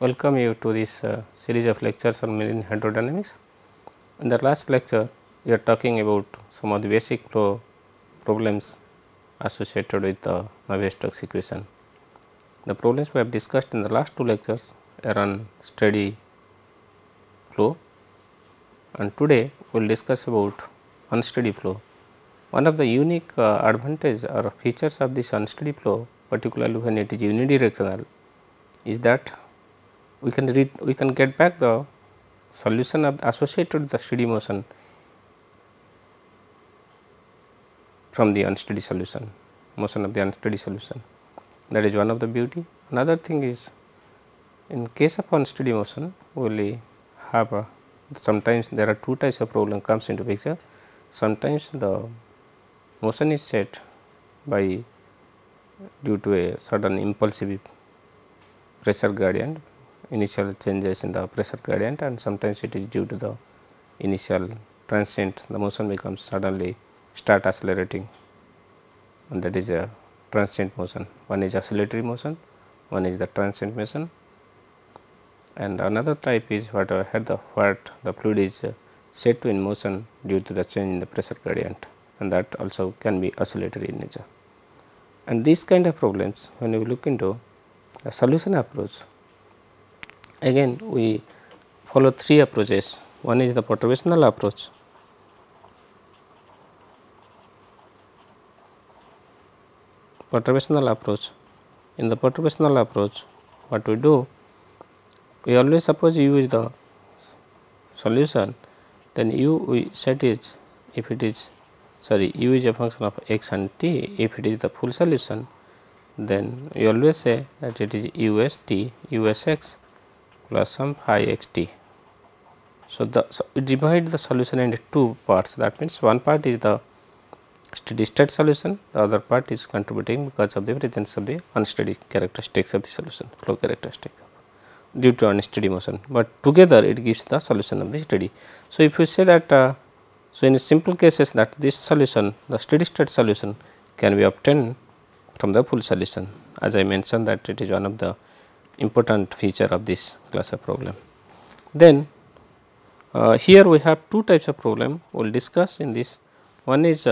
welcome you to this series of lectures on marine hydrodynamics. In the last lecture, we are talking about some of the basic flow problems associated with the Navier-Stokes equation. The problems we have discussed in the last two lectures are on steady flow, and today we will discuss about unsteady flow. One of the unique advantage or features of this unsteady flow, particularly when it is unidirectional, is that we can get back the solution of associated with the steady motion from the unsteady solution, motion of the unsteady solution. That is one of the beauty. Another thing is, in case of unsteady motion, we will have sometimes there are two types of problem comes into picture. Sometimes the motion is set by due to a sudden impulsive pressure gradient, initial changes in the pressure gradient, and sometimes it is due to the initial transient, the motion becomes suddenly start accelerating, and that is a transient motion. One is oscillatory motion, one is the transient motion, and another type is what the fluid is set to in motion due to the change in the pressure gradient, and that also can be oscillatory in nature. And these kind of problems, when we look into the solution approach, again we follow three approaches. One is the perturbational approach, In the perturbational approach, what we do, we always suppose u is the solution, then u we set is, if it is u is a function of x and t. If it is the full solution, then we always say that it is u s t u s x plus some phi x t. So, we divide the solution into two parts, that means one part is the steady state solution, the other part is contributing because of the presence of the unsteady characteristics of the solution, flow characteristic due to unsteady motion, but together it gives the solution of the steady. So, if you say that so in simple cases that this solution, the steady state solution, can be obtained from the full solution, as I mentioned that it is one of the important feature of this class of problem. Then here we have two types of problem we will discuss in this. One is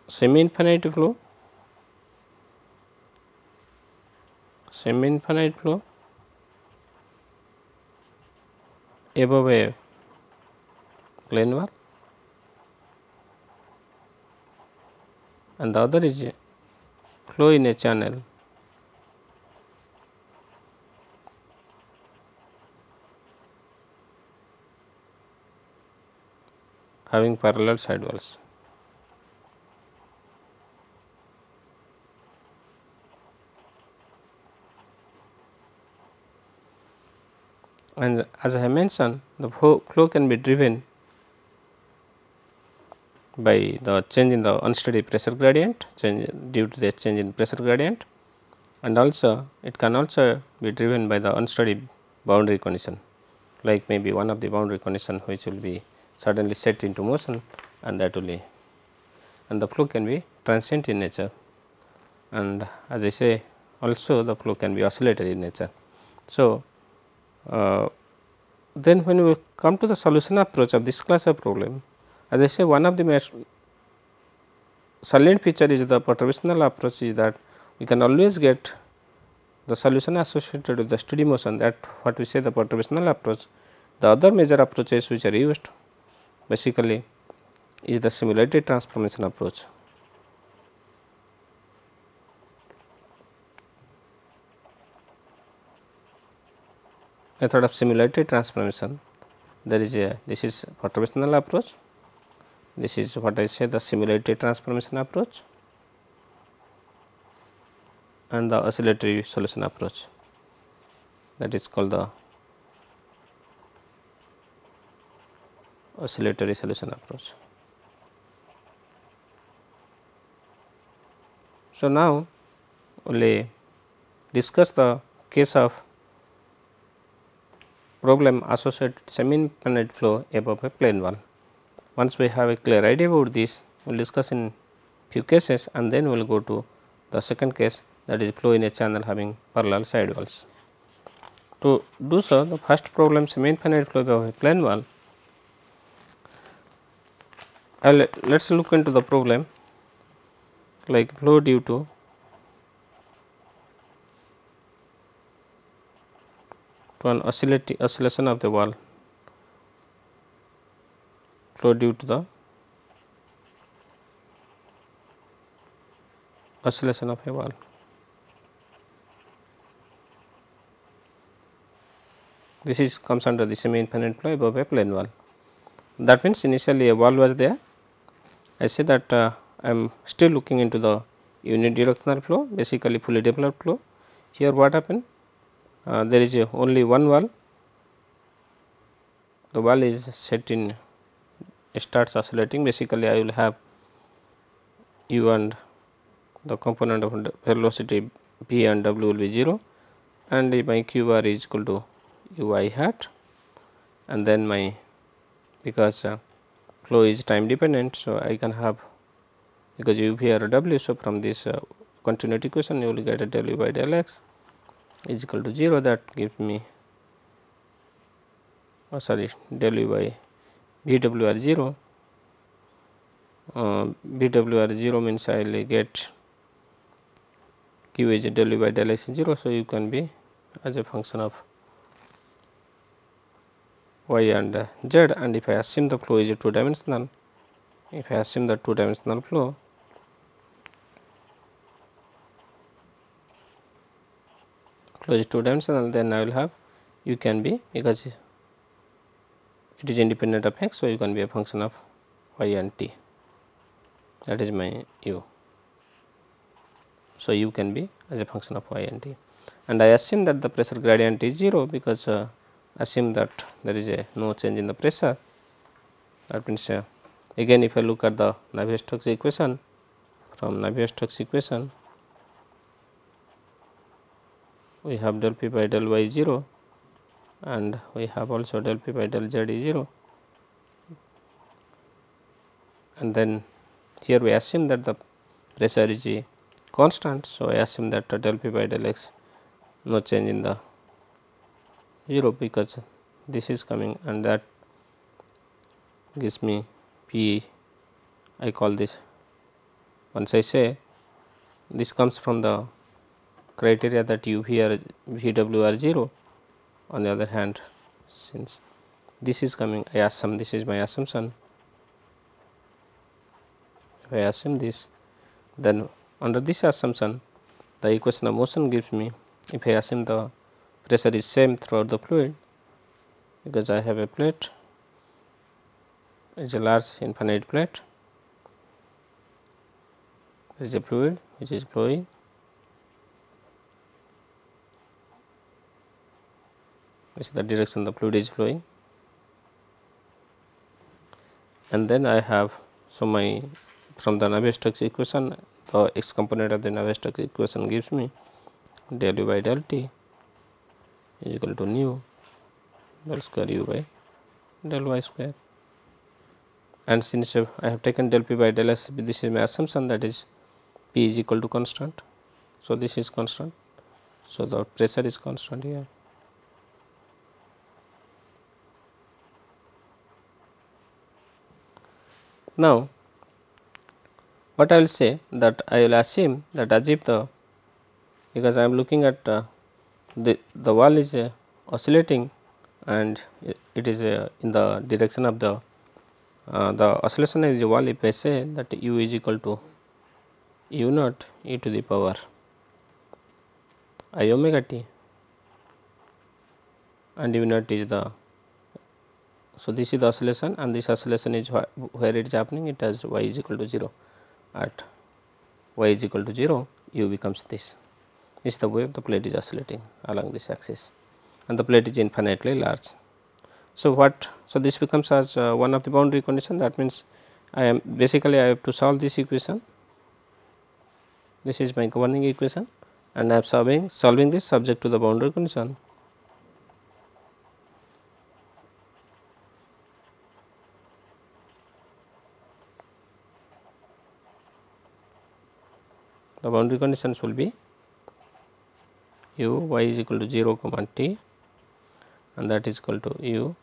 semi-infinite flow, above a plane wall, and the other is flow in a channel having parallel side walls. And as I have mentioned, the flow can be driven by the change in the unsteady pressure gradient, due to the change in pressure gradient, and also it can also be driven by the unsteady boundary condition, like maybe one of the boundary condition which will be suddenly set into motion, and that will be, and the flow can be transient in nature, and as I say also the flow can be oscillatory in nature. So, then when we come to the solution approach of this class of problem, as I say, one of the salient feature is the perturbational approach, is that we can always get the solution associated with the steady motion, that what we say the perturbational approach. The other major approaches which are used basically is the similarity transformation approach. Method of similarity transformation, there is this is perturbational approach, this is what I say the similarity transformation approach, and the oscillatory solution approach, that is called the oscillatory solution approach. So, now we will discuss the case of problem associated semi-infinite flow above a plane wall. Once we have a clear idea about this, we will discuss in few cases, and then we will go to the second case, that is flow in a channel having parallel side walls. To do so, the first problem semi-infinite flow of a plane wall. Let us look into the problem like flow due to an oscillation of the wall, flow due to the oscillation of a wall. This is comes under the semi-infinite flow above a plane wall. That means, initially a wall was there. I say that I am still looking into the unidirectional flow, basically fully developed flow. Here what happened? There is only one wall. The wall is set in starts oscillating. Basically, I will have u and the component of velocity v and w will be 0, and my q bar is equal to u I hat, and then my because flow is time dependent. So, I can have because u v r w. So, from this continuity equation you will get a del u by del x is equal to 0, that gives me del u by v w r 0. V w r 0 means I will get q is del u by del x 0. So, you can be as a function of y and z, and if I assume the flow is a 2 dimensional, if I assume the 2 dimensional flow, is 2 dimensional, then I will have u can be, because it is independent of x. So, you can be a function of y and t, that is my u. So, u can be as a function of y and t, and I assume that the pressure gradient is 0, because assume that there is a no change in the pressure. That means again if I look at the Navier-Stokes equation, from Navier-Stokes equation we have del p by del y 0, and we have also del p by del z is 0, and then here we assume that the pressure is constant. So, I assume that del p by del x no change in the 0, because this is coming, and that gives me p. I call this, once I say this comes from the criteria that u v r v w are 0. On the other hand, since this is coming, I assume this is my assumption. If I assume this, then under this assumption the equation of motion gives me, if I assume the pressure is same throughout the fluid, because I have a plate, it is a large infinite plate, there is a fluid which is flowing, this is the direction the fluid is flowing, and then I have, so my from the Navier-Stokes equation, the x component of the Navier-Stokes equation gives me del u by del t is equal to nu del square u by del y square, and since I have taken del p by del s, this is my assumption, that is p is equal to constant. So, this is constant. So, the pressure is constant here. Now, what I will say, that I will assume that as if the, because I am looking at the wall is oscillating, and it is in the direction of the oscillation of the wall. If I say that u is equal to u naught e to the power I omega t, and u naught is the, so this is the oscillation, and this oscillation is where it is happening, it has y is equal to 0. At y is equal to 0, u becomes this. This is the way the plate is oscillating along this axis, and the plate is infinitely large. So, what? So, this becomes as one of the boundary condition. That means, I am basically I have to solve this equation. This is my governing equation, and I am solving this subject to the boundary condition. The boundary conditions will be u y is equal to 0 comma t and that is equal to u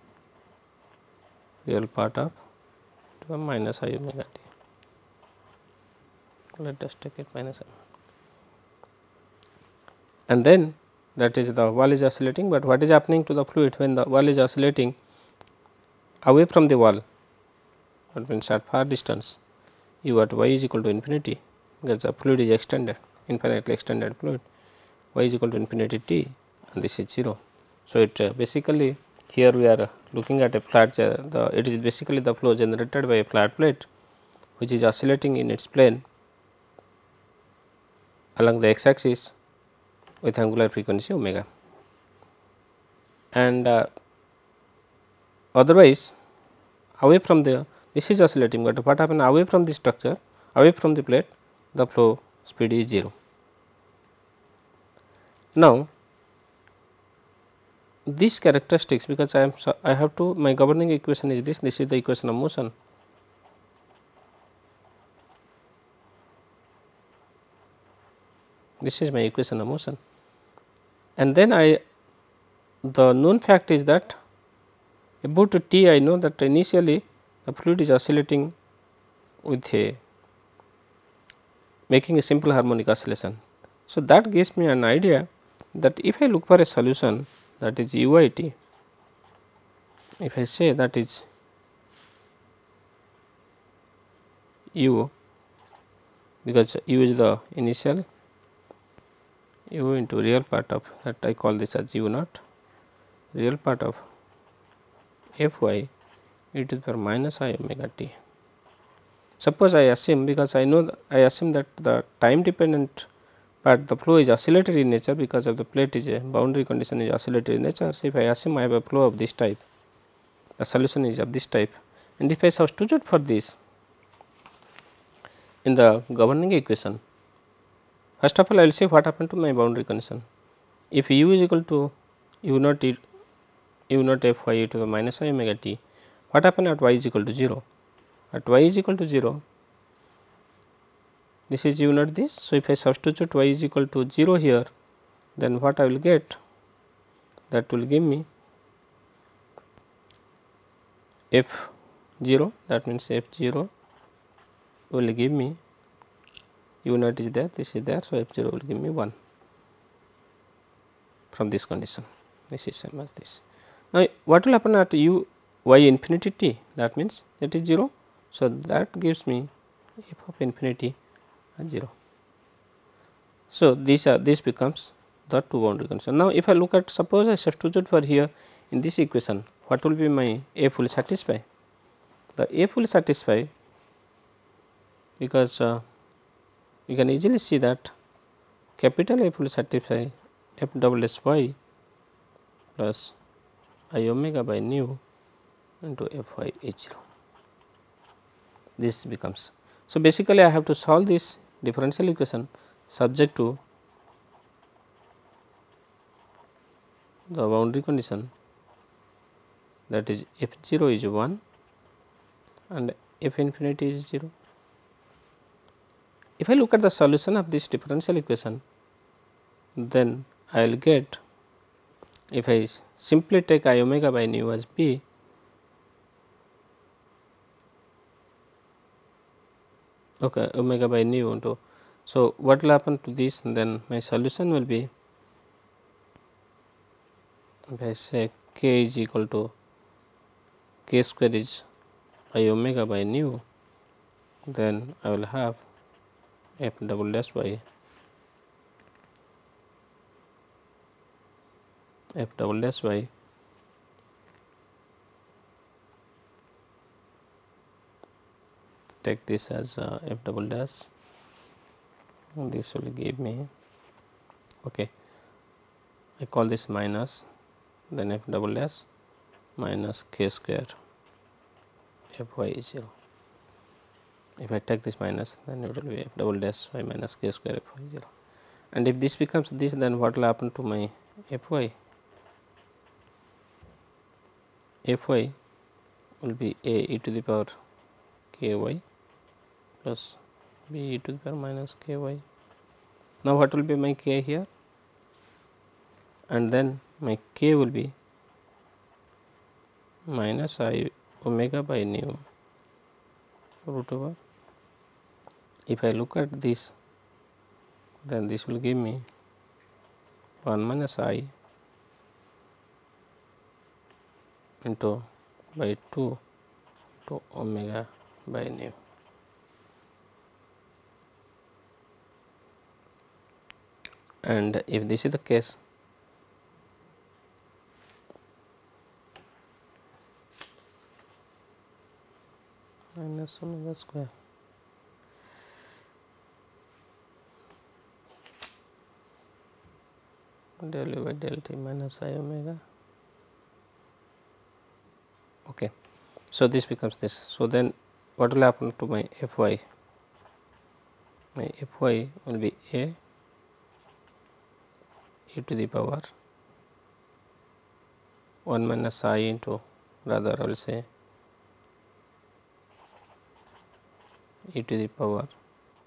real part of to the minus I omega t. Let us take it minus I. And then that is the wall is oscillating, but what is happening to the fluid when the wall is oscillating away from the wall, that means at far distance, u at y is equal to infinity, because the fluid is extended, infinitely extended fluid, y is equal to infinity t, and this is 0. So, it basically here we are looking at a flat, it is basically the flow generated by a flat plate which is oscillating in its plane along the x axis with angular frequency omega. And otherwise away from this is oscillating, but what happens away from the structure, away from the plate, the flow speed is 0. Now, these characteristics, because I have to, my governing equation is this is the equation of motion. This is my equation of motion, and then the known fact is that about t I know that initially the fluid is oscillating with making a simple harmonic oscillation. So, that gives me an idea that if I look for a solution, that is u I t, if I say that is u, because u is the initial, u into real part of that, I call this as u naught, real part of f y e to the power minus I omega t. Suppose I assume, because I know I assume that the time dependent part, the flow is oscillatory in nature, because of the plate is a boundary condition is oscillatory in nature. So, if I assume I have a flow of this type, the solution is of this type, and if I substitute for this in the governing equation, first of all I will see what happened to my boundary condition. If u is equal to u naught f y e to the minus I omega t, what happened at y is equal to 0? At y is equal to 0, this is u naught this. So, if I substitute y is equal to 0 here, then what I will get, that will give me f 0, that means f 0 will give me u naught is there, this is there. So, f 0 will give me 1 from this condition, this is same as this. Now, what will happen at u y infinity t, that means it is 0. So, that gives me f of infinity as 0. So, this becomes the two boundary condition. Now, if I look at, suppose I substitute for here in this equation, what will be my f will satisfy? The f will satisfy, because you can easily see that capital F will satisfy f double s y plus I omega by nu into f y h 0. This becomes. So, basically I have to solve this differential equation subject to the boundary condition, that is f 0 is 1 and f infinity is 0. If I look at the solution of this differential equation, then I will get, if I simply take I omega by nu as b, okay, omega by nu into. So, what will happen to this? Then my solution will be, if I say k is equal to k square is I omega by nu, then I will have f double dash by f double dash by take this as f double dash, and this will give me, okay, I call this minus, then f double dash minus k square f y is 0. If I take this minus, then it will be f double dash y minus k square f y is 0. And if this becomes this, then what will happen to my f y? F y will be a e to the power k y plus b e to the power minus k y. Now, what will be my k here? And then my k will be minus I omega by nu root over. If I look at this, then this will give me 1 minus I into by 2 to omega by nu. And if this is the case, minus omega square del U by del t minus I omega. Okay. So, this becomes this. So, then what will happen to my f y? My f y will be a e to the power 1 minus I into, rather I will say e to the power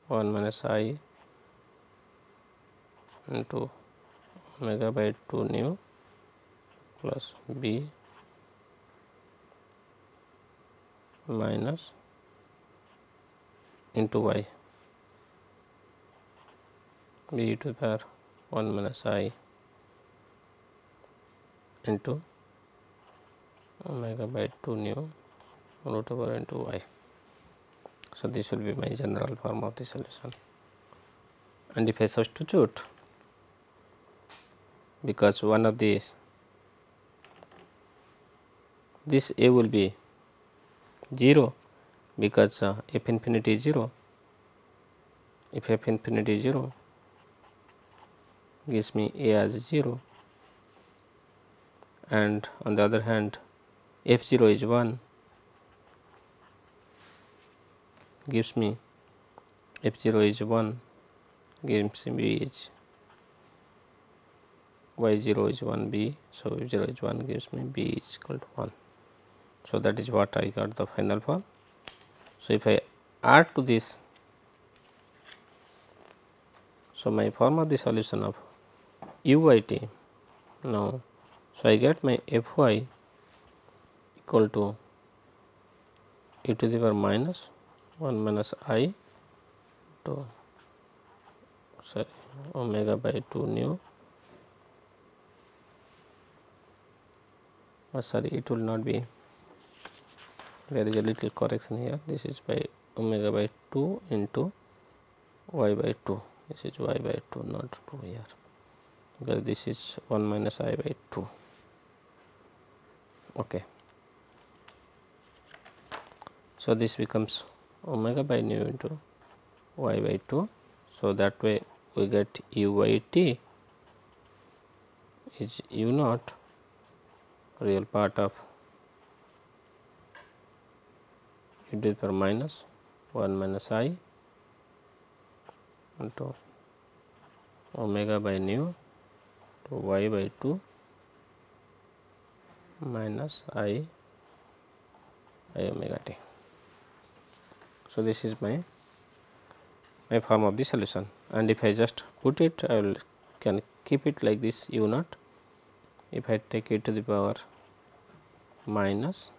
1 minus I into omega by 2 nu plus b minus into y b to the power 1 minus I into omega by 2 nu root over into y. So, this will be my general form of the solution. And if I substitute, because one of these, this a will be 0 because f infinity is 0. If f infinity is 0, gives me a as 0, and on the other hand f 0 is 1, gives me f 0 is 1, gives me b is y 0 is 1 b. So, f 0 is 1 gives me b is equal to 1. So, that is what I got the final form. So, if I add to this, so my form of the solution of u y t now, so I get my f y equal to e to the power minus 1 minus I to omega by 2 nu, it will not be, there is a little correction here, this is by omega by 2 into y by 2, this is y by 2 not 2 here, because this is 1 minus I by 2. Okay. So, this becomes omega by nu into y by 2. So, that way we get u y t is u naught real part of e to the power minus 1 minus I into omega by nu to y by 2 minus I omega t. So, this is my form of the solution, and if I just put it, I will can keep it like this u naught. If I take e to the power minus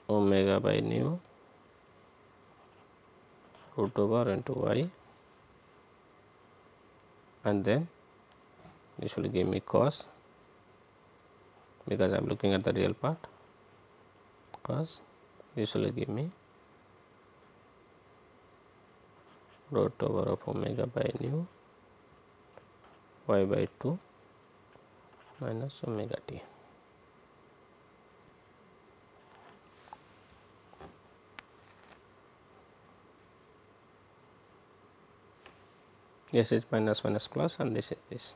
omega by nu root over into y, and then this will give me cos, because I am looking at the real part, cos, this will give me root over of omega by nu y by 2 minus omega t. This is minus minus plus, and this is this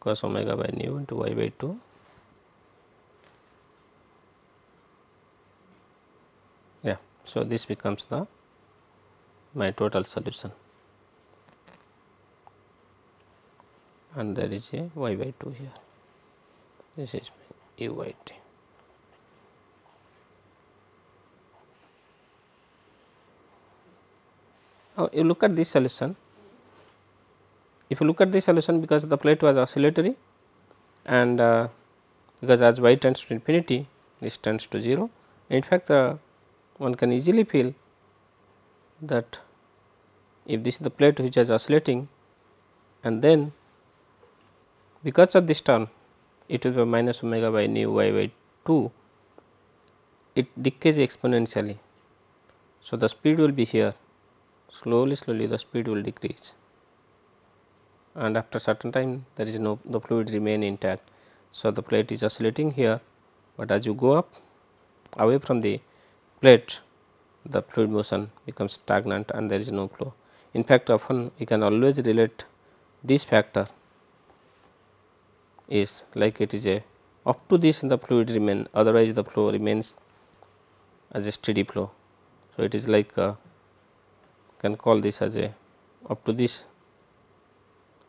cos omega by nu into y by 2 yeah. So, this becomes the my total solution, and there is a y by 2 here, this is my u y t. Now, you look at this solution. If you look at this solution, because the plate was oscillatory, and because as y tends to infinity, this tends to 0. In fact, one can easily feel that if this is the plate which is oscillating, and then because of this term e to the power minus omega by nu y by 2, it decays exponentially. So, the speed will be here, slowly the speed will decrease, and after certain time there is no, the fluid remain intact. So, the plate is oscillating here, but as you go up away from the plate, the fluid motion becomes stagnant and there is no flow. In fact, often we can always relate this factor is like it is a up to this the fluid remain, otherwise the flow remains as a steady flow. So, it is like can call this as a up to this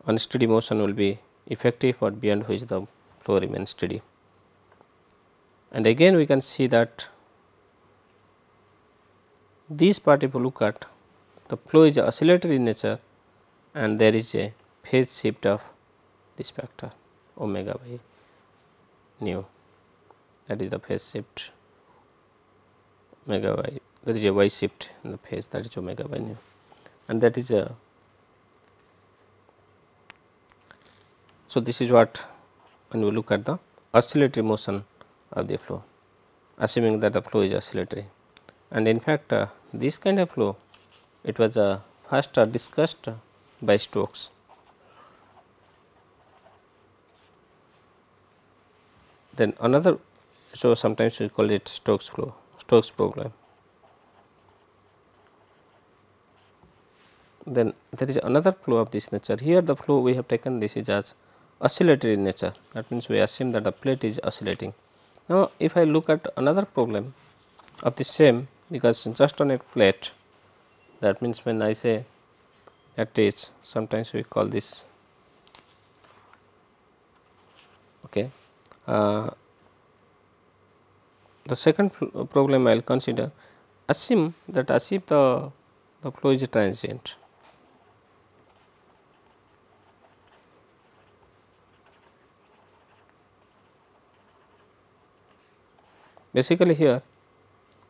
unsteady motion will be effective, but beyond which the flow remains steady. And again we can see that this part, if you look at, the flow is oscillatory in nature and there is a phase shift of this factor omega by nu, that is the phase shift omega by, there is a y shift in the phase, that is omega by nu, and that is a. So, this is what when we look at the oscillatory motion of the flow, assuming that the flow is oscillatory. And in fact, this kind of flow, it was first discussed by Stokes. Then another, so sometimes we call it Stokes flow, Stokes problem. Then there is another flow of this nature. Here the flow we have taken this is as oscillatory in nature, that means we assume that the plate is oscillating. Now, if I look at another problem of the same, because just on a plate, that means when I say that is, sometimes we call this okay. The second problem I will consider, assume that as if the flow is transient. Basically here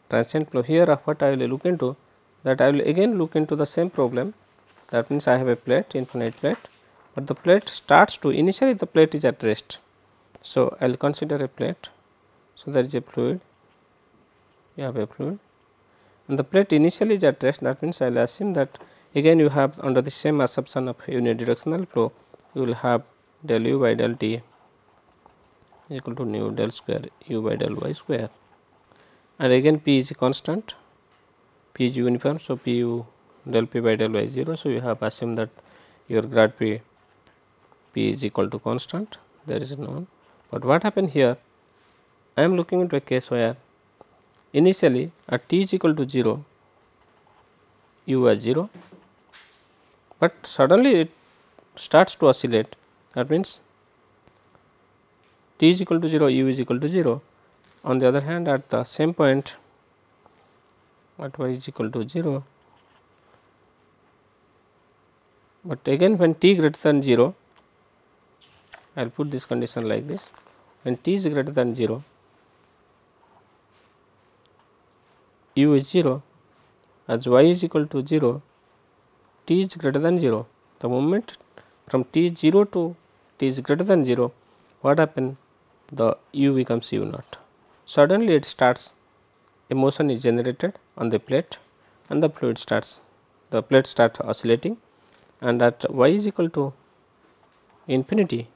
transient flow, here of what I will look into, that I will again look into the same problem, that means I have a plate, infinite plate, but the plate starts to, initially the plate is at rest. So, I will consider a plate. So, there is a fluid, you have a fluid and the plate initially is at rest, that means I will assume that again you have under the same assumption of unidirectional flow, you will have del u by del t equal to nu del square u by del y square, and again p is a constant, p is uniform. So, p u del p by del y 0. So, you have assumed that your grad p is equal to constant, there is none. But what happened here, I am looking into a case where initially at t is equal to 0, u was 0, but suddenly it starts to oscillate, that means t is equal to 0, u is equal to 0. On the other hand, at the same point at y is equal to 0, but again when t greater than 0, I will put this condition like this, when t is greater than 0, u is 0, as y is equal to 0, t is greater than 0. The moment from t is 0 to t is greater than 0, what happen? The u becomes u naught. Suddenly it starts, a motion is generated on the plate and the fluid starts, the plate starts oscillating, and at y is equal to infinity,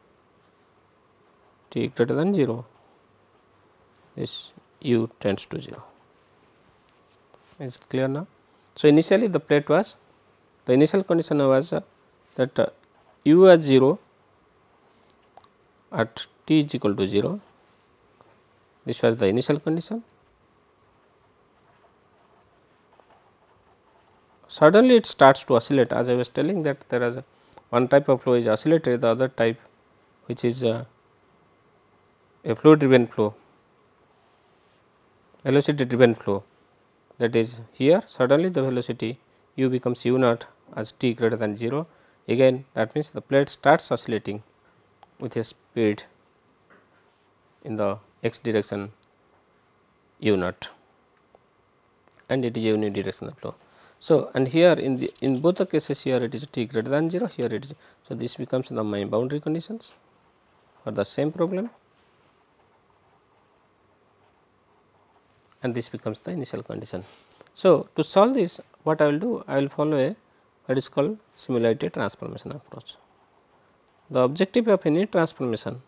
t greater than 0, this u tends to 0. Is it clear now? So, initially the plate was, the initial condition was that u was 0 at t is equal to 0, this was the initial condition. Suddenly it starts to oscillate, as I was telling that there is one type of flow is oscillatory, the other type which is a fluid driven flow, velocity driven flow, that is here suddenly the velocity u becomes u naught as t greater than 0, again that means the plate starts oscillating with a speed in the x direction u naught, and it is a unidirectional flow. So, and here in both the cases, here it is t greater than 0, here it is. So, this becomes the my boundary conditions for the same problem, and this becomes the initial condition. So, to solve this, what I will do? I will follow a what is called similarity transformation approach. The objective of any transformation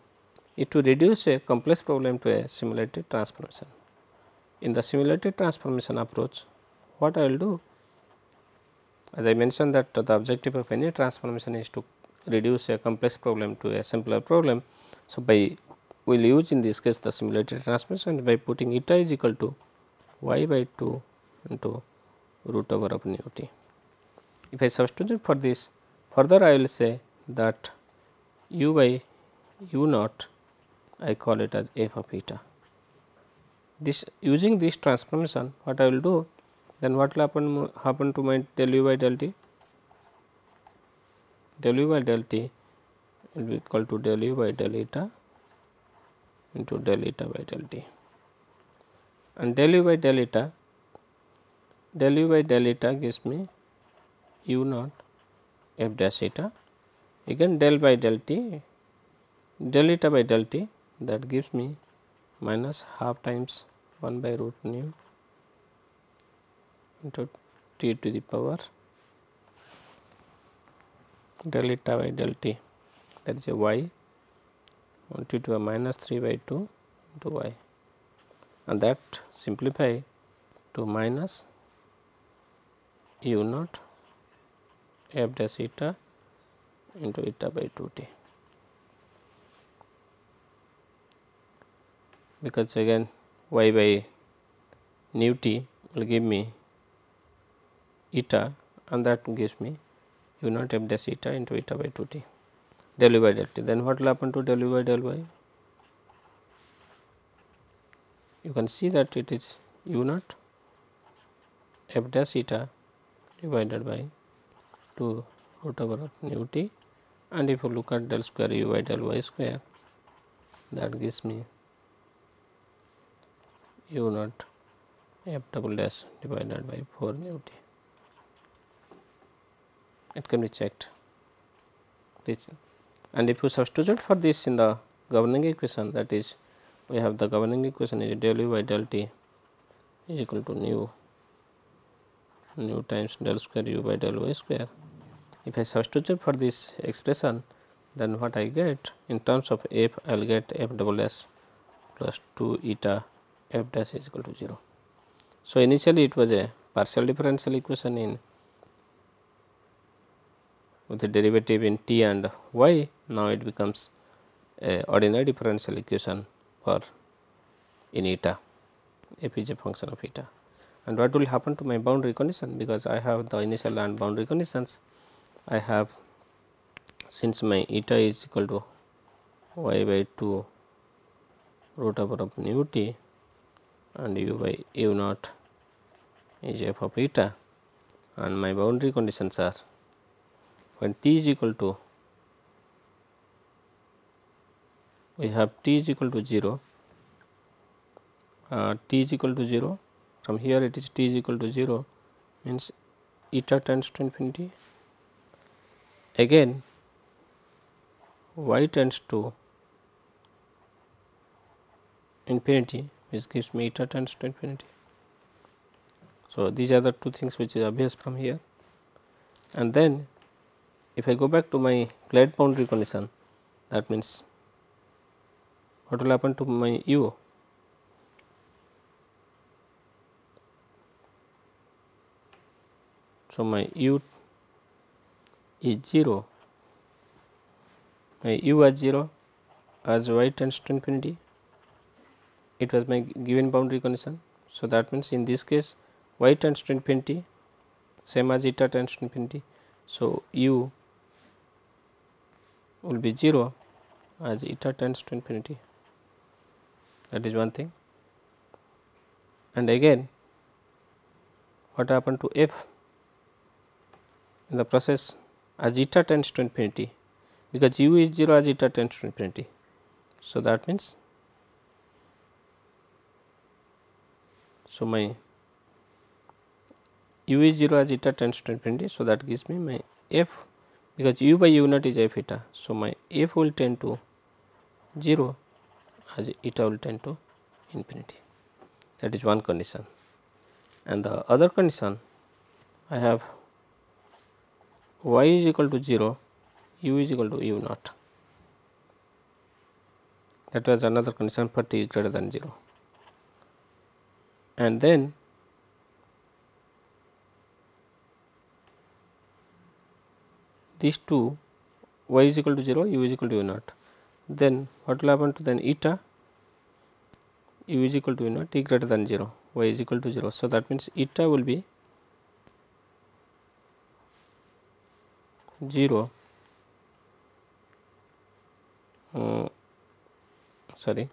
is to reduce a complex problem to a similarity transformation. In the similarity transformation approach, what I will do? As I mentioned that the objective of any transformation is to reduce a complex problem to a simpler problem. So, by we will use in this case the similarity transformation by putting eta is equal to y by 2 into root over of nu t. If I substitute for this, further I will say that u by u naught, I call it as f of eta. This using this transformation, what I will do, then what will happen to my del u by del t? Del u by del t will be equal to del u by del eta into del eta by del t, and del u by del eta gives me u naught f dash eta, again del by del t, del eta by del t, that gives me minus half times 1 by root nu into t to the power del eta by del t, that is a y 1 to the minus 3 by 2 into y, and that simplify to minus u naught f dash eta into eta by 2 t, because again y by nu t will give me eta, and that gives me u naught f dash eta into eta by 2 t del u by del t. Then what will happen to del u by del y? You can see that it is u naught f dash eta divided by 2 root over of nu t, and if you look at del square u by del y square, that gives me u naught f double dash divided by 4 nu t. It can be checked. And if you substitute for this in the governing equation, that is, we have the governing equation is del u by del t is equal to nu times del square u by del y square. If I substitute for this expression, then what I get in terms of f, I will get f double dash plus 2 eta f dash is equal to 0. So, initially it was a partial differential equation with the derivative in t and y. Now, it becomes a ordinary differential equation for in eta, f is a function of eta. And what will happen to my boundary condition? Because I have the initial and boundary conditions, I have, since my eta is equal to y by 2 root over of nu t and u by u naught is f of eta, and my boundary conditions are when t is equal to, we have t is equal to 0, t is equal to 0, from here it is t is equal to 0, means eta tends to infinity, again y tends to infinity, which gives me eta tends to infinity. So, these are the two things which is obvious from here. And then if I go back to my flat boundary condition, that means what will happen to my u? So, my u is 0, my u was 0 as y tends to infinity, it was my given boundary condition. So, that means in this case y tends to infinity, same as eta tends to infinity. So, u will be 0 as eta tends to infinity, that is one thing. And again what happened to f in the process as eta tends to infinity, because u is 0 as eta tends to infinity. So, that means So, my u is 0 as eta tends to infinity. So, that gives me my f, because u by u naught is f eta. So, my f will tend to 0 as eta will tend to infinity. That is one condition. And the other condition, I have y is equal to 0, u is equal to u naught. That was another condition for t greater than 0. And then these two, y is equal to 0, u is equal to u naught. Then what will happen to then eta, u is equal to u naught, t greater than 0, y is equal to 0. So, that means eta will be 0, sorry,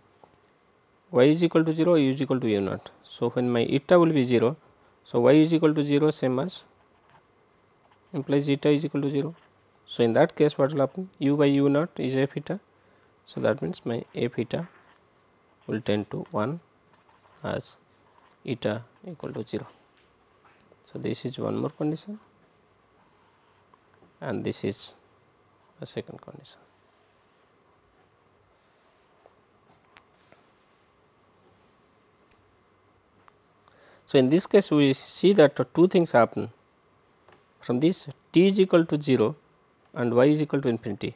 y is equal to 0, u is equal to u naught. So, when my eta will be 0, so y is equal to 0 same as implies eta is equal to 0. So, in that case what will happen, u by u naught is f eta. So, that means my f eta will tend to 1 as eta equal to 0. So, this is one more condition and this is the second condition. So, in this case we see that two things happen from this, t is equal to 0 and y is equal to infinity.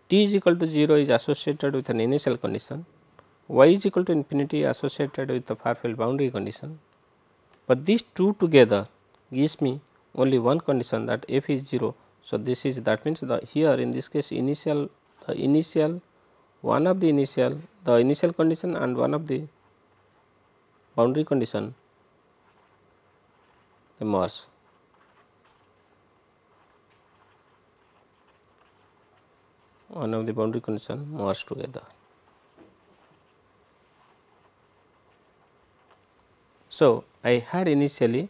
T is equal to 0 is associated with an initial condition, y is equal to infinity associated with the far field boundary condition, but these two together gives me only one condition, that f is 0. So, this is, that means the here in this case initial, the initial, one of the initial, the initial condition and one of the boundary condition they merge. One of the boundary condition merge together. So, I had initially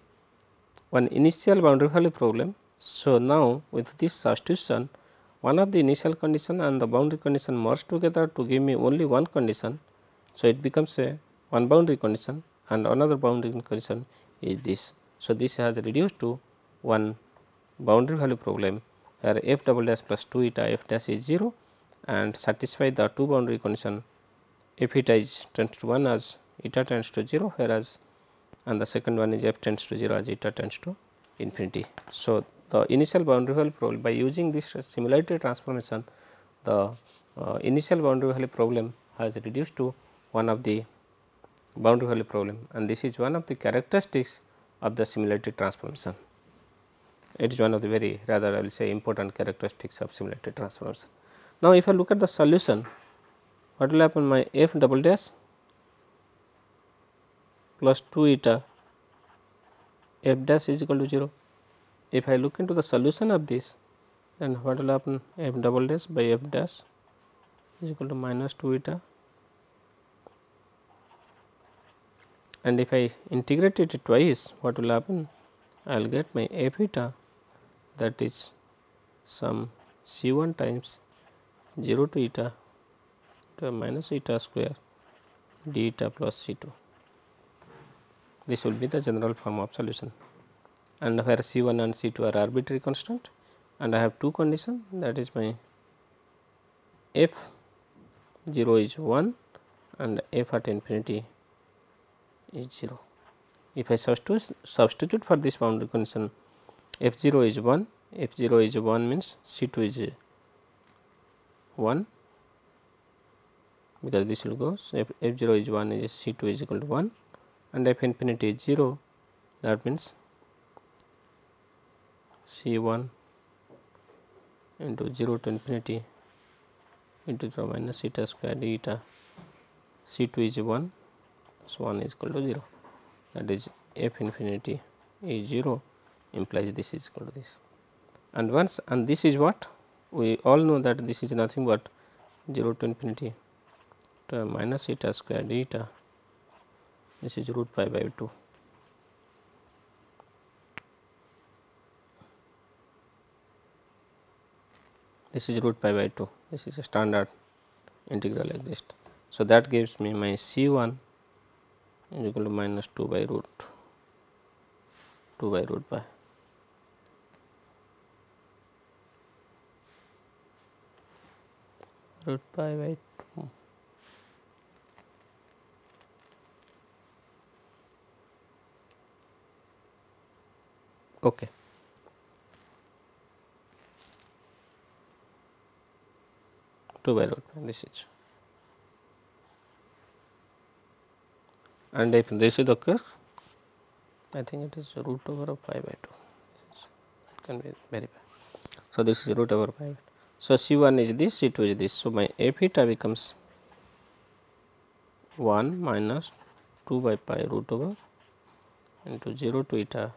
one initial boundary value problem. So, now with this substitution, one of the initial condition and the boundary condition merge together to give me only one condition. So, it becomes a one boundary condition and another boundary condition is this. So, this has reduced to one boundary value problem where f double dash plus 2 eta f dash is 0 and satisfy the two boundary condition, f eta is tends to 1 as eta tends to 0, whereas and the second one is f tends to 0 as eta tends to infinity. So, the initial boundary value problem, by using this similarity transformation, the initial boundary value problem has reduced to one of the boundary value problem, and this is one of the characteristics of the similarity transformation. It is one of the very rather I will say important characteristics of similarity transformation. Now, if I look at the solution, what will happen, my f double dash plus 2 eta f dash is equal to 0. If I look into the solution of this, then what will happen, f double dash by f dash is equal to minus 2 eta, and if I integrate it twice, what will happen, I will get my f eta, that is some c 1 times 0 to eta to minus eta square d eta plus c 2. This will be the general form of solution, and where c 1 and c 2 are arbitrary constant, and I have two conditions, that is my f 0 is 1 and f at infinity is 0. If I substitute for this boundary condition, f 0 is 1, f 0 is 1 means c 2 is 1, because this will go, so f 0 is 1 is c 2 is equal to 1, and f infinity is 0, that means c 1 into 0 to infinity into the minus eta square d eta, c 2 is 1, so 1 is equal to 0, that is f infinity is 0 implies this is equal to this, and once, and this is what we all know, that this is nothing but 0 to infinity to minus eta square d eta, this is root pi by 2. This is root pi by 2, this is a standard integral exist. So, that gives me my c 1 is equal to minus 2 by root pi. Root pi by 2. Okay. Two by root pi, this is, and if this is occur, I think it is root over of pi by 2. It can be verified. So this is root over pi by 2. So C1 is this, C2 is this. So my f eta becomes 1 minus 2 by pi root over into 0 to eta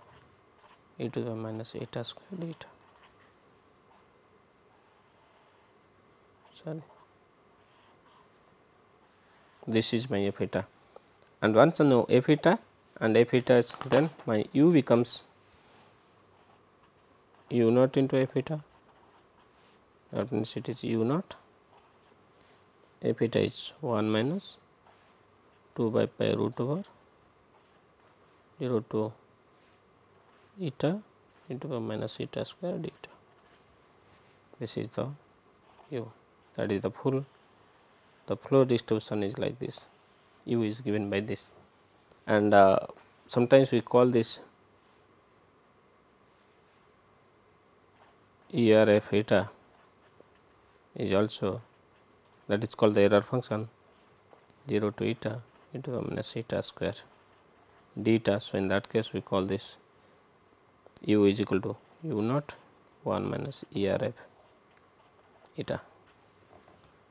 e to the minus eta squared eta. Sorry, this is my f eta, and once I know f eta and f eta is, then my u becomes u naught into f eta, that means it is u naught, f eta is 1 minus 2 by pi root over 0 to eta into the minus eta squared eta. This is the u, that is the flow distribution is like this, u is given by this, and sometimes we call this ERF eta is also, that is called the error function 0 to eta into the minus eta square d eta. So in that case we call this u is equal to u naught 1 minus ERF eta,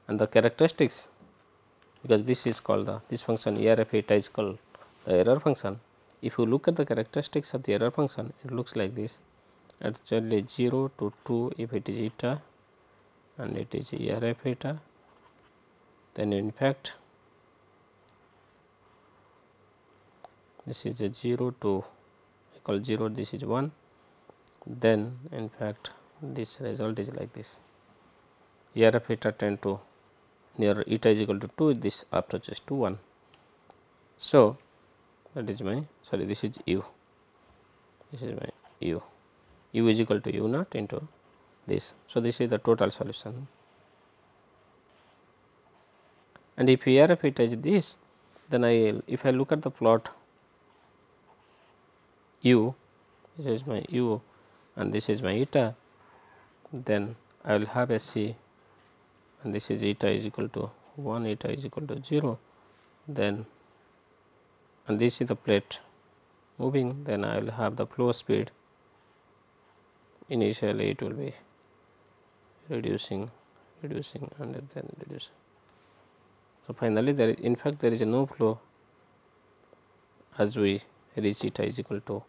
and the characteristics, because this is called the, this function ERF eta is called the error function. If you look at the characteristics of the error function, it looks like this, actually 0 to 2 if it is eta and it is ERF eta, then in fact this is a 0 to, I call 0, this is 1, then in fact this result is like this, ERF eta tend to near eta is equal to 2, this approaches to 1. So that is my, sorry, this is u, this is my u is equal to u naught into this. So this is the total solution, and if ERF eta is this, then if I look at the plot u, this is my u and this is my eta, then I will have a C, and this is eta is equal to 1, eta is equal to 0, then, and this is the plate moving, then I will have the flow speed, initially it will be reducing and then reducing. So finally there is, in fact there is no flow as we reach eta is equal to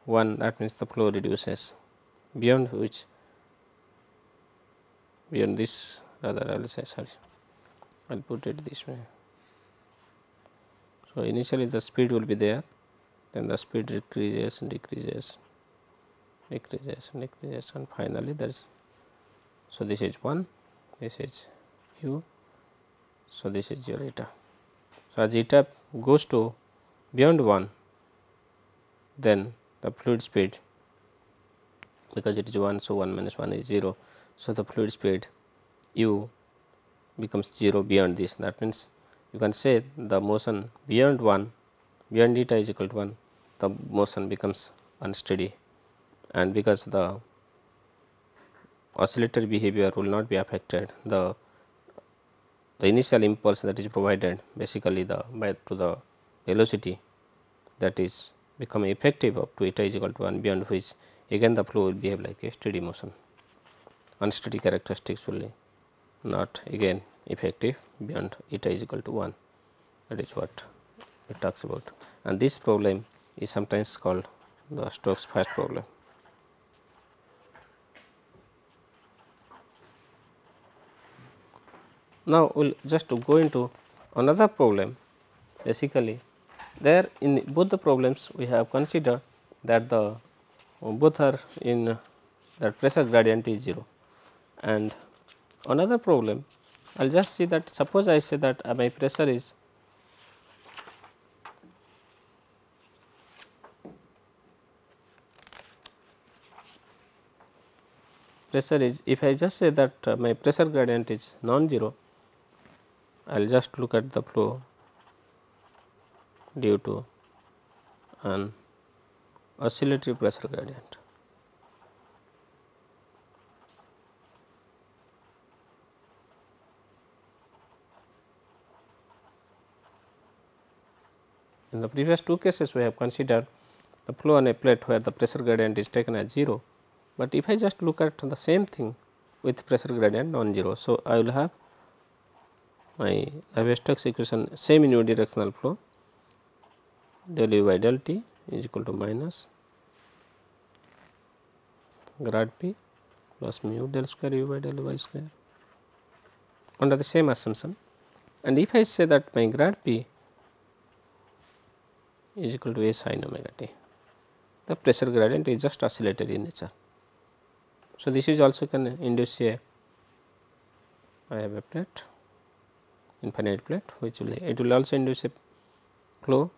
1, that means the flow reduces, beyond which, beyond this, rather I will say, sorry, I will put it this way. So initially the speed will be there, then the speed decreases and decreases, and finally there is, so this is 1, this is u, so this is your eta. So as eta goes to beyond 1, then the fluid speed, because it is 1, so 1 minus 1 is 0, so the fluid speed u becomes 0 beyond this, that means you can say the motion beyond 1, beyond eta is equal to 1, the motion becomes unsteady, and because the oscillatory behavior will not be affected, the initial impulse that is provided basically the by to the velocity, that is become effective up to eta is equal to 1, beyond which again the flow will behave like a steady motion. Unsteady characteristics will not again effective beyond eta is equal to 1, that is what it talks about, and this problem is sometimes called the Stokes first problem. Now we will just to go into another problem. Basically there in both the problems we have considered that the both are in that pressure gradient is 0, and another problem I will just see that, suppose I say that my pressure is pressure is, if I just say that my pressure gradient is non-zero, I will just look at the flow due to an oscillatory pressure gradient. In the previous two cases, we have considered the flow on a plate where the pressure gradient is taken as 0, but if I just look at the same thing with pressure gradient non-zero. So, I will have my Navier-Stokes equation same unidirectional flow del u by del t is equal to minus grad p plus mu del square u by del y square under the same assumption. And if I say that my grad p is equal to a sin omega t, the pressure gradient is just oscillatory in nature. So, this is also can induce a, I have a plate, infinite plate, which will, it will also induce a flow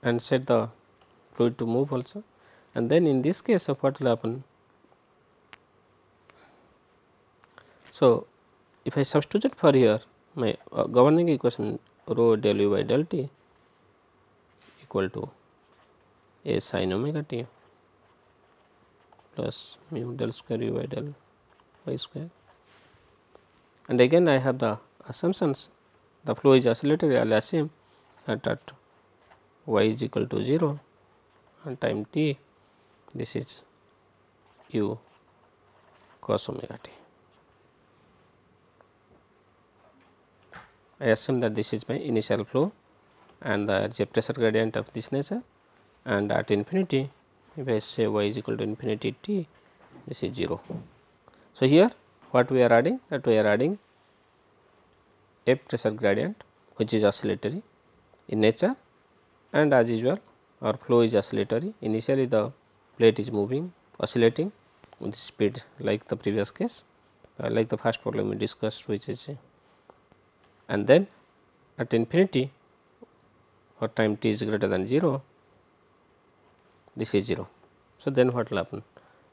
and set the fluid to move also. And then in this case of what will happen, so if I substitute for here my governing equation rho del u by del t equal to a sin omega t plus mu del square u by del y square, and again I have the assumptions, the flow is oscillatory. I will assume that at y is equal to 0 and time t, this is u cos omega t. I assume that this is my initial flow and there is a pressure gradient of this nature, and at infinity, if I say y is equal to infinity t, this is 0. So, here what we are adding, that we are adding a pressure gradient which is oscillatory in nature, and as usual our flow is oscillatory. Initially the plate is moving, oscillating with speed like the previous case, like the first problem we discussed, which is and then at infinity for time t is greater than 0, this is 0. So, then what will happen?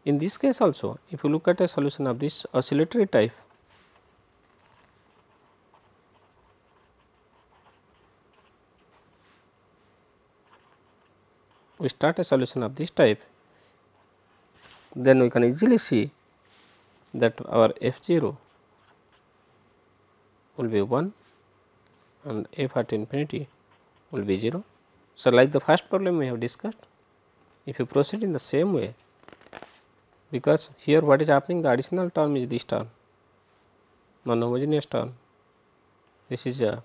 In this case also, if you look at a solution of this oscillatory type, we start a solution of this type, then we can easily see that our f0 will be 1 and f at infinity will be 0. So, like the first problem we have discussed, if you proceed in the same way, because here what is happening, the additional term is this term, non-homogeneous term, this is a,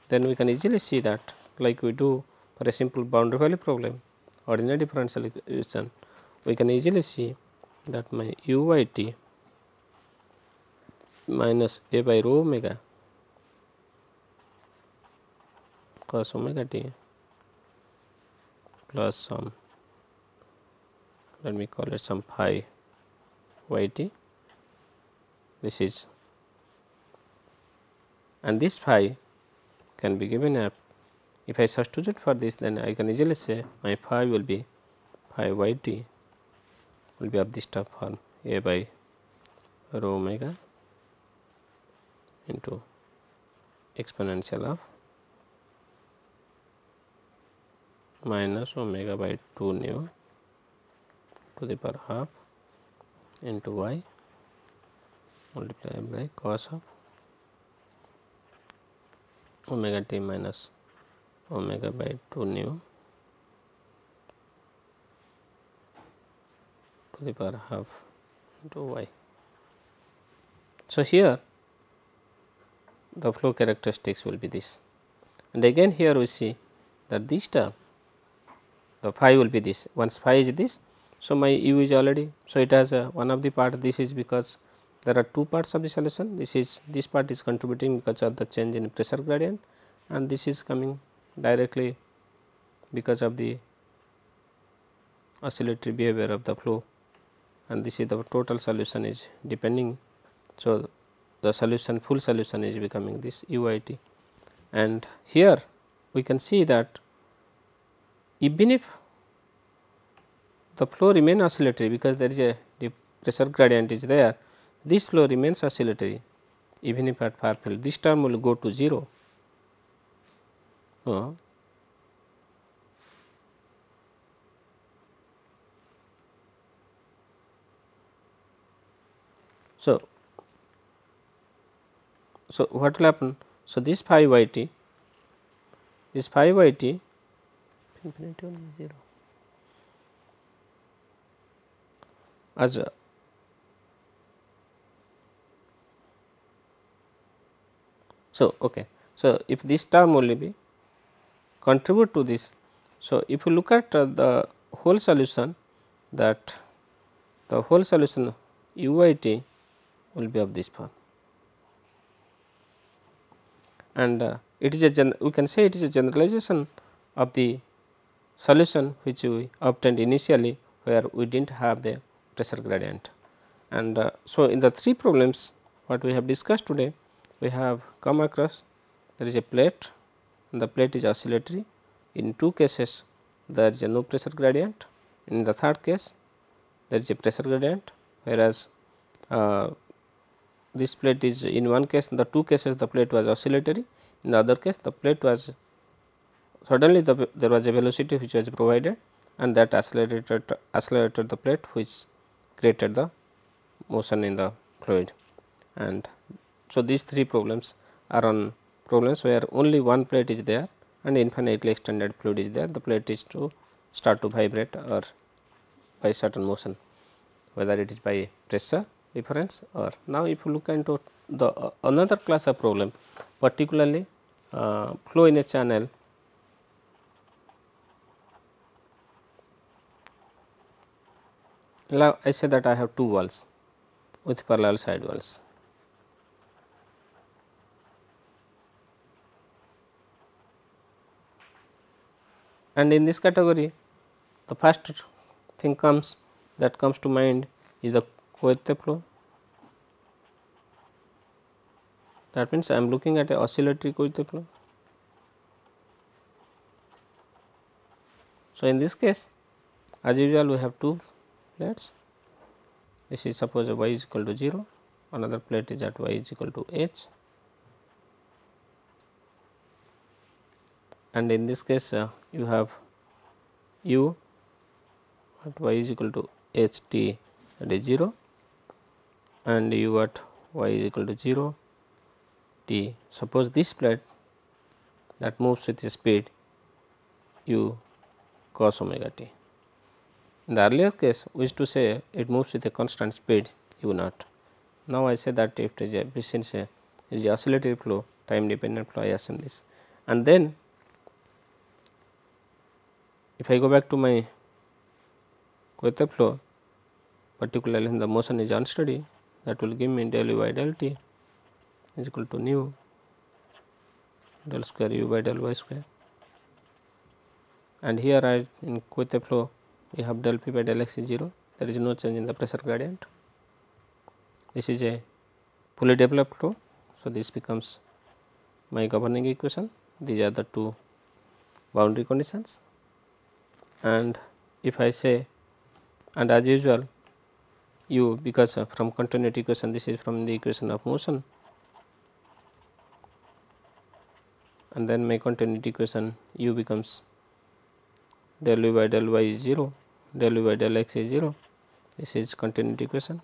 then we can easily see that like we do for a simple boundary value problem, ordinary differential equation, we can easily see that my u by t minus a by rho omega cos omega t plus some, let me call it some phi y t, this is, and this phi can be given up. If I substitute for this, then I can easily say my phi will be phi y t will be of this type form, a by rho omega into exponential of minus omega by 2 nu to the power half into y multiplied by cos of omega t minus omega by 2 nu to the power half into y. So, here the flow characteristics will be this, and again here we see that this term, the phi will be this, once phi is this. So, my u is already, so it has a one of the part, this is because there are two parts of the solution, this part is contributing because of the change in pressure gradient, and this is coming directly because of the oscillatory behavior of the flow, and this is the total solution is depending. So, the solution, full solution is becoming this UIT, and here we can see that even if the flow remain oscillatory because there is a the pressure gradient is there, this flow remains oscillatory even if at far field, this term will go to 0. So, what will happen? So, this phi y t, this phi y t infinity only 0 as a okay. So, if this term only be contribute to this. So, if you look at the whole solution, that the whole solution u y t will be of this form, and it is a we can say it is a generalization of the solution which we obtained initially, where we did not have the pressure gradient. And so, in the three problems what we have discussed today, we have come across there is a plate and the plate is oscillatory. In two cases there is a no pressure gradient, in the third case there is a pressure gradient, whereas this plate is in one case, in the two cases the plate was oscillatory, in the other case the plate was suddenly there was a velocity which was provided and that accelerated the plate, which created the motion in the fluid. And so, these three problems are on problems where only one plate is there and infinitely extended fluid is there, the plate is to start to vibrate or by certain motion, whether it is by pressure difference or. Now, if you look into the another class of problem, particularly flow in a channel. Now, I say that I have two walls with parallel side walls. And in this category, the first thing that comes to mind is the Coite flow. That means, I am looking at a oscillatory Coite flow. So, in this case, as usual we have two plates. This is suppose y is equal to 0, another plate is at y is equal to h, and in this case you have u at y is equal to h t that is 0 and u at y is equal to 0 t. Suppose this plate that moves with a speed u cos omega t. In the earlier case, we used to say it moves with a constant speed u naught. Now, I say that if it is a oscillatory flow, time dependent flow, I assume this. And then, if I go back to my Coite flow, particularly when the motion is unsteady, that will give me del u by del t is equal to nu del square u by del y square. And here I in Coite flow we have del p by del x is 0, there is no change in the pressure gradient. This is a fully developed flow. So, this becomes my governing equation, these are the two boundary conditions. And if I say, and as usual u, because from continuity equation, this is from the equation of motion, and then my continuity equation u becomes del u by del y is 0, del u by del x is 0, this is continuity equation,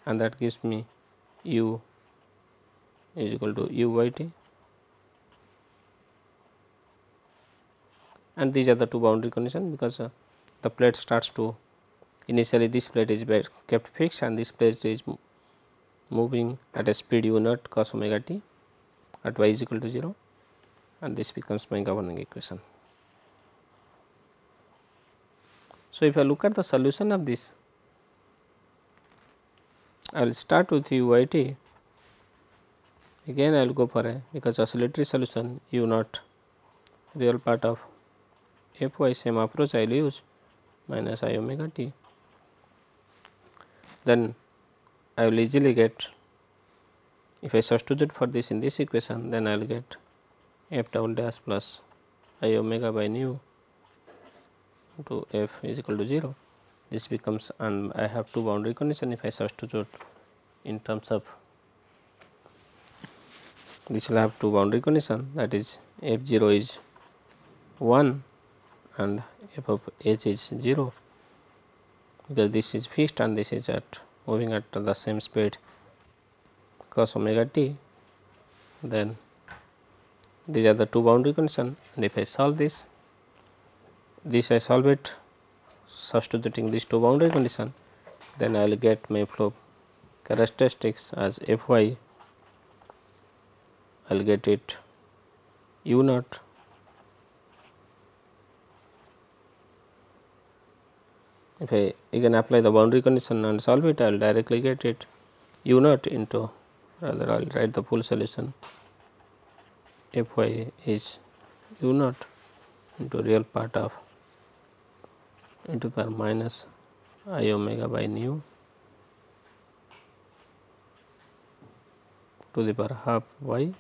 and that gives me u is equal to u y t, and these are the two boundary conditions, because the plate starts to initially this plate is kept fixed and this plate is moving at a speed u naught cos omega t at y is equal to 0, and this becomes my governing equation. So, if I look at the solution of this, I will start with u y t, again I will go for a, because oscillatory solution u naught real part of f y, same approach I will use, minus I omega t, then I will easily get, if I substitute for this in this equation, then I will get f double dash plus I omega by nu to f is equal to 0. This becomes, and I have two boundary condition. If I substitute in terms of this, will have two boundary condition, that is f 0 is 1 and f of h is 0, because this is fixed and this is at moving at the same speed cos omega t. Then these are the two boundary condition, and if I solve this I solve it substituting these two boundary condition, then I will get my flow characteristics as f y. I will get it u naught if I again apply the boundary condition and solve it, I will directly get it u naught into, rather I will write the full solution, f y is u naught into real part of into power minus I omega by nu to the power half y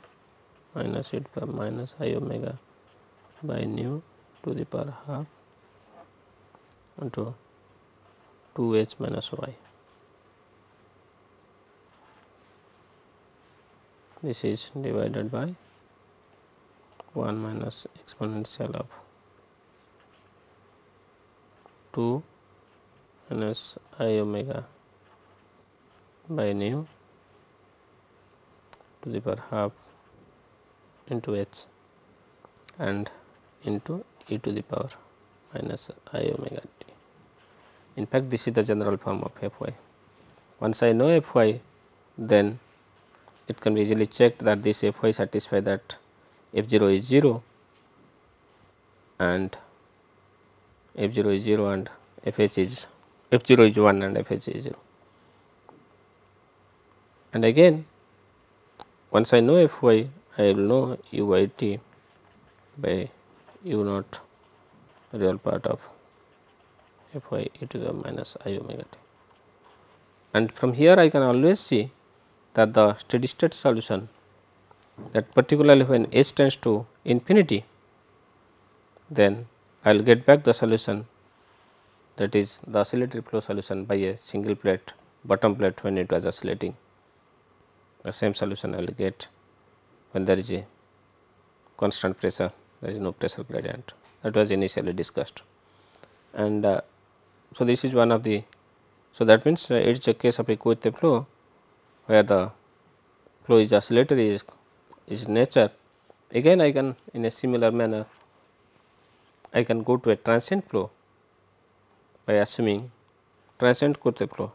minus e to the power minus I omega by nu to the power half into 2 h minus y. This is divided by 1 minus exponential of 2 minus I omega by nu to the power half into h and into e to the power minus I omega t. In fact, this is the general form of f y. Once I know f y, then it can be easily checked that this f y satisfy that f 0 is 0 and f 0 is 0 and f h is f 0 is 1 and f h is 0. And again, once I know f y, I will know u by t by u naught real part of f y e to the minus I omega t. And from here I can always see that the steady state solution, that particularly when h tends to infinity, then I will get back the solution, that is the oscillatory flow solution by a single plate bottom plate when it was oscillating. The same solution I will get when there is a constant pressure, there is no pressure gradient, that was initially discussed. And so this is one of the, so that means it is a case of equatorial flow where the flow is oscillatory is nature. Again I can, in a similar manner, I can go to a transient flow by assuming transient Cote flow.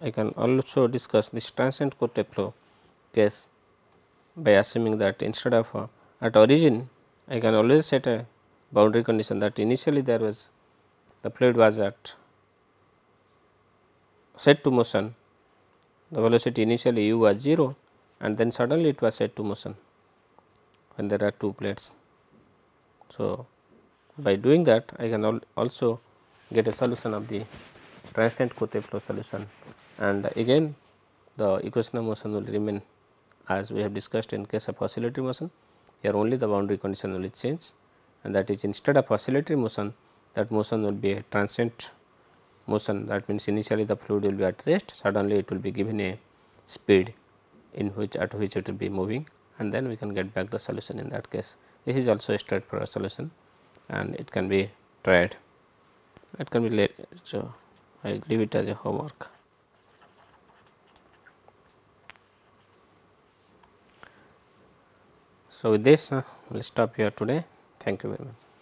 I can also discuss this transient Cote flow case by assuming that instead of at origin, I can always set a boundary condition that initially there was the fluid was at set to motion, the velocity initially u was 0 and then suddenly it was set to motion when there are two plates. So, by doing that I can also get a solution of the transient Cote flow solution, and again the equation of motion will remain as we have discussed in case of oscillatory motion. Here only the boundary condition will change, and that is instead of oscillatory motion, that motion will be a transient motion. That means initially the fluid will be at rest, suddenly it will be given a speed in which at which it will be moving, and then we can get back the solution in that case. This is also a straightforward solution and it can be tried, it can be laid. So, I leave it as a homework. So, with this we will stop here today. Thank you very much.